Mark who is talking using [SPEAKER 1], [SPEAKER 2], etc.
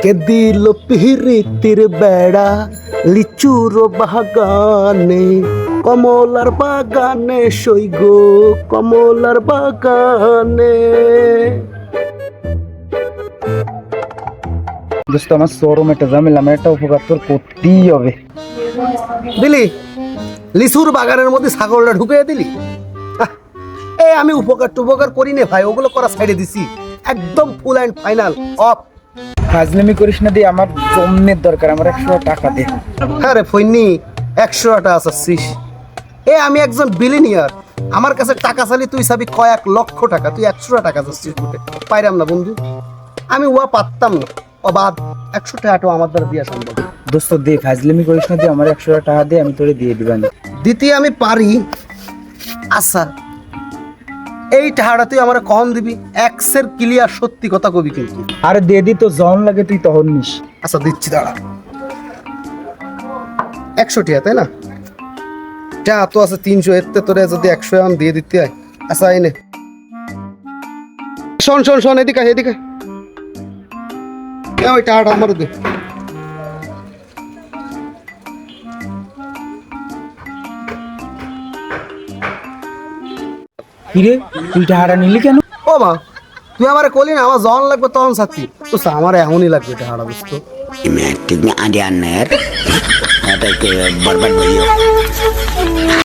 [SPEAKER 1] কে দিল পিহিরিতির বেড়া লিচুর বাগানে, কমলার বাগানে সই গো কমলার বাগানে।
[SPEAKER 2] দোস্ত আমার শোরুম একটা ঝামেলা, আমার একটা উপকার তোর করতেই হবে।
[SPEAKER 1] দিলি লিচুর বাগানের মধ্যে ছাগলটা ঢুকিয়ে দিলি। আমি উপকার টুপকার করি নে ভাই, ওগুলো করা সাইডে দিছি, একদম ফুল অ্যান্ড ফাইনাল অফ।
[SPEAKER 2] ফাজলামি করিস না, দিয়ে আমার জন্মের দরকার, আমার 100 টাকা দে।
[SPEAKER 1] হ্যাঁ রে ফইনি, 100 টাকা আসাচ্ছিস? আমি একজন বিলিনিয়ার, আমার কাছে টাকা চালি তুই চাবি কয়েক লক্ষ টাকা, তুই 100 টাকা যাচ্ছিস বটে। পাইরাম না বন্ধু, আমি ওয়া পারতাম না। অবাধ 100 টাকাটাও আমার দ্বারা দিয়া সম্ভব।
[SPEAKER 2] দোস্ত দে, ফাজলামি করিস না, দিয়ে আমার 100 টাকা দে, আমি তোরে দিয়ে দিবানি।
[SPEAKER 1] দিতে আমি পারি। আচ্ছা এই টাকাটা তুই আমার কখন দিবি? এক্সের ক্লিয়ার সত্যি কথা কবি কিন্তু।
[SPEAKER 2] আরে দে দি, তো জন লাগে তুই তখন নিস।
[SPEAKER 1] আচ্ছা দিচ্ছি, দাঁড়া। 100 টাকা তাই না? যা তো আছে 300, এতে তোরে যদি 100 এখন দিয়ে দিতে হয়। আচ্ছা এনে শোন শোন শোন, এদিকে এদিকে ওই টাকাটা আমার দে।
[SPEAKER 2] কিরে তুই টাকাটা নিলি কেন?
[SPEAKER 1] ও মা, তুই আমার কলি না আমার জন লাগবে তখন সাথী তো, আমার এমনই লাগবে টাকাটা, বুঝতো?
[SPEAKER 3] Ini tiknya ada aner, ada ke barbar boyo.